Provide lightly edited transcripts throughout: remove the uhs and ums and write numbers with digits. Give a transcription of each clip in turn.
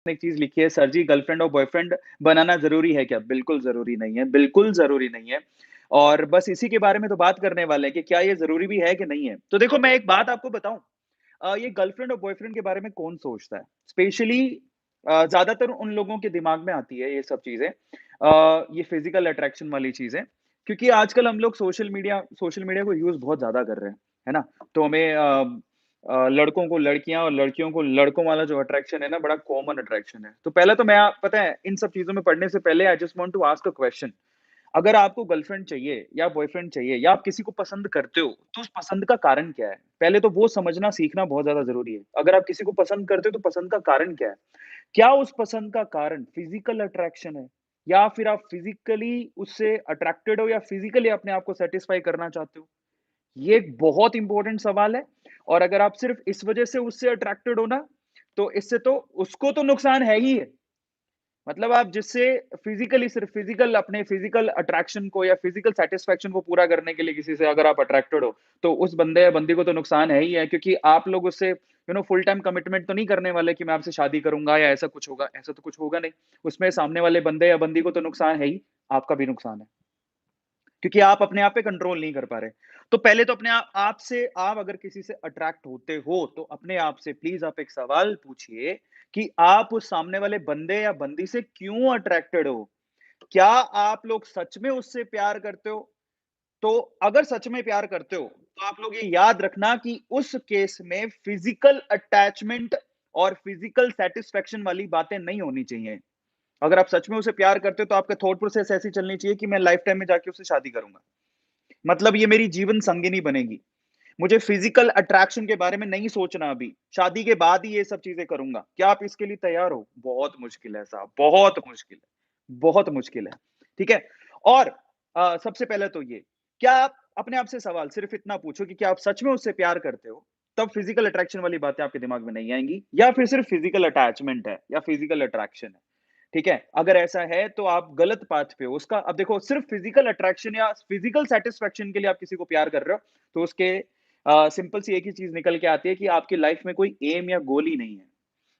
एक चीज़ लिखी है, सर जी गर्लफ्रेंड और बॉयफ्रेंड बनाना ज़रूरी है क्या? बिल्कुल ज़रूरी नहीं है, बिल्कुल ज़रूरी नहीं है। और बस इसी के बारे में तो बात करने वाले हैं कि क्या ये ज़रूरी भी है कि नहीं है? तो देखो मैं एक बात आपको बताऊँ, ये गर्लफ्रेंड और बॉयफ्रेंड के बारे में कौन सोचता है? स्पेशली ज़्यादातर उन लोगों के दिमाग में आती है ये सब चीज़ें, ये फिज़िकल अट्रैक्शन वाली चीज़ें, क्योंकि आजकल हम लोग सोशल मीडिया को यूज़ बहुत ज़्यादा कर रहे हैं, है ना? तो हमें लड़कों को लड़कियाँ और लड़कियों को लड़कों वाला जो अट्रैक्शन है ना, बड़ा कॉमन अट्रैक्शन है। तो पहले तो मैं पता है, इन सब चीज़ों में पढ़ने से पहले I just want to ask a question. अगर आपको गर्लफ्रेंड चाहिए या बॉयफ्रेंड चाहिए या आप किसी को पसंद करते हो, तो उस पसंद का कारण क्या है? पहले तो वो समझना सीखना बहुत ज़्यादा ज़रूरी है। अगर आप किसी को पसंद करते हो, तो पसंद का कारण क्या है? क्या उस पसंद का कारण फिज़िकल अट्रैक्शन है? या फिर आप फिज़िकली उससे अट्रैक्टेड हो या फिज़िकली अपने आप को सैटिस्फाई करना चाहते हो? ये एक बहुत इम्पोर्टेंट सवाल है और अगर आप सिर्फ़ इस वज़ह से उससे अट्रैक्टेड हो ना, तो इससे तो उसको तो नुकसान है ही है। मतलब आप जिससे फिज़िकली सिर्फ़ फिज़िकल अपने फिज़िकल अट्रैक्शन को या फिज़िकल सैटिस्फैक्शन को पूरा करने के लिए किसी से अगर आप अट्रैक्टेड हो, तो उस बंदे या बंदी को तो नुकसान है ही है, क्योंकि आप लोग उससे फुल टाइम कमिटमेंट तो नहीं करने वाले कि मैं आपसे शादी करूँगा या ऐसा कुछ होगा, ऐसा तो कुछ होगा नहीं। उसमें सामने वाले बंदे या बंदी को तो नुकसान है ही, आपका भी नुकसान है। क्योंकि आप अपने आप पे कंट्रोल नहीं कर पा रहे। तो पहले तो अपने आप से, आप अगर किसी से अट्रैक्ट होते हो, तो अपने आप से प्लीज़ आप एक सवाल पूछिए कि आप उस सामने वाले बंदे या बंदी से क्यों अट्रैक्टेड हो? क्या आप लोग सच में उससे प्यार करते हो? तो अगर सच में प्यार करते हो, तो आप लोग ये याद रखना कि उस केस में फिज़िकल अटैचमेंट और फिज़िकल सैटिस्फैक्शन वाली बातें नहीं होनी चाहिए। अगर आप सच में उसे प्यार करते हो, तो आपका थॉट प्रोसेस ऐसी चलनी चाहिए कि मैं लाइफ़ टाइम में जाके उससे शादी करूँगा। मतलब ये मेरी जीवन संगिनी बनेगी। मुझे फिज़िकल अट्रैक्शन के बारे में नहीं सोचना अभी, शादी के बाद ही ये सब चीज़ें करूँगा। क्या आप इसके लिए तैयार हो? बहुत मुश्किल है साहब, बहुत मुश्किल है, बहुत मुश्किल है। ठीक है? और सबसे पहले तो ये, क्या आप अपने आप से सवाल सिर्फ़ इतना पूछो कि क्या आप सच में उससे प्यार करते हो? तब फिज़िकल अट्रैक्शन वाली बातें आपके दिमाग में नहीं आएँगी, या फिर सिर्फ़ फिज़िकल अटैचमेंट है या फिज़िकल अट्रैक्शन है। ठीक है? अगर ऐसा है तो आप गलत पाथ पे हो। उसका अब देखो, सिर्फ़ फ़िज़िकल अट्रैक्शन या फ़िज़िकल सैटिस्फैक्शन के लिए आप किसी को प्यार कर रहे हो, तो उसके सिंपल सी एक ही चीज़ निकल के आती है कि आपकी लाइफ़ में कोई एम या गोल ही नहीं है।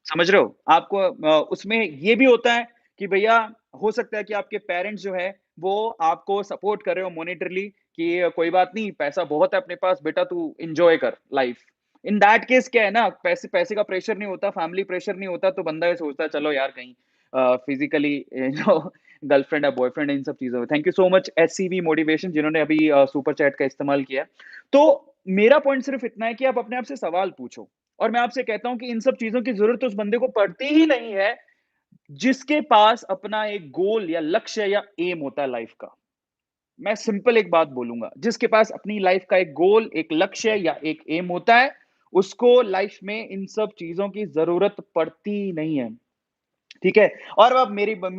समझ रहे हो? आपको उसमें ये भी होता है कि भैया, हो सकता है कि आपके पेरेंट्स जो है, वो आपको सपोर्ट कर रहे हो मॉनेटरीली कि कोई बात नहीं, पैसा बहुत है अपने पास, बेटा तू एन्जॉय कर लाइफ़। इन दैट केस क्या है ना, पैसे पैसे का प्रेशर नहीं होता, फैमिली प्रेशर नहीं होता, तो बंदा ये सोचता है चलो यार कहीं फिज़िकली गर्लफ्रेंड या बॉयफ्रेंड इन सब चीज़ों में। Thank you so much SCV motivation, जिन्होंने अभी सुपर चैट का इस्तेमाल किया। तो मेरा पॉइंट सिर्फ़ इतना है कि आप अपने आप से सवाल पूछो। और मैं आपसे कहता हूँ कि इन सब चीज़ों की ज़रूरत उस बंदे को पड़ती ही नहीं है, जिसके पास अपना एक गोल या लक्ष्य या एम होता है लाइफ़ का। मैं सिंपल एक बात बोलूँगा, जिसके पास अपनी लाइफ़ का एक गोल, एक लक्ष्य या एक एम होता है, उसको लाइफ़ में इन सब चीज़ों की ज़रूरत पड़ती नहीं है। ठीक है? और अब मेरी बात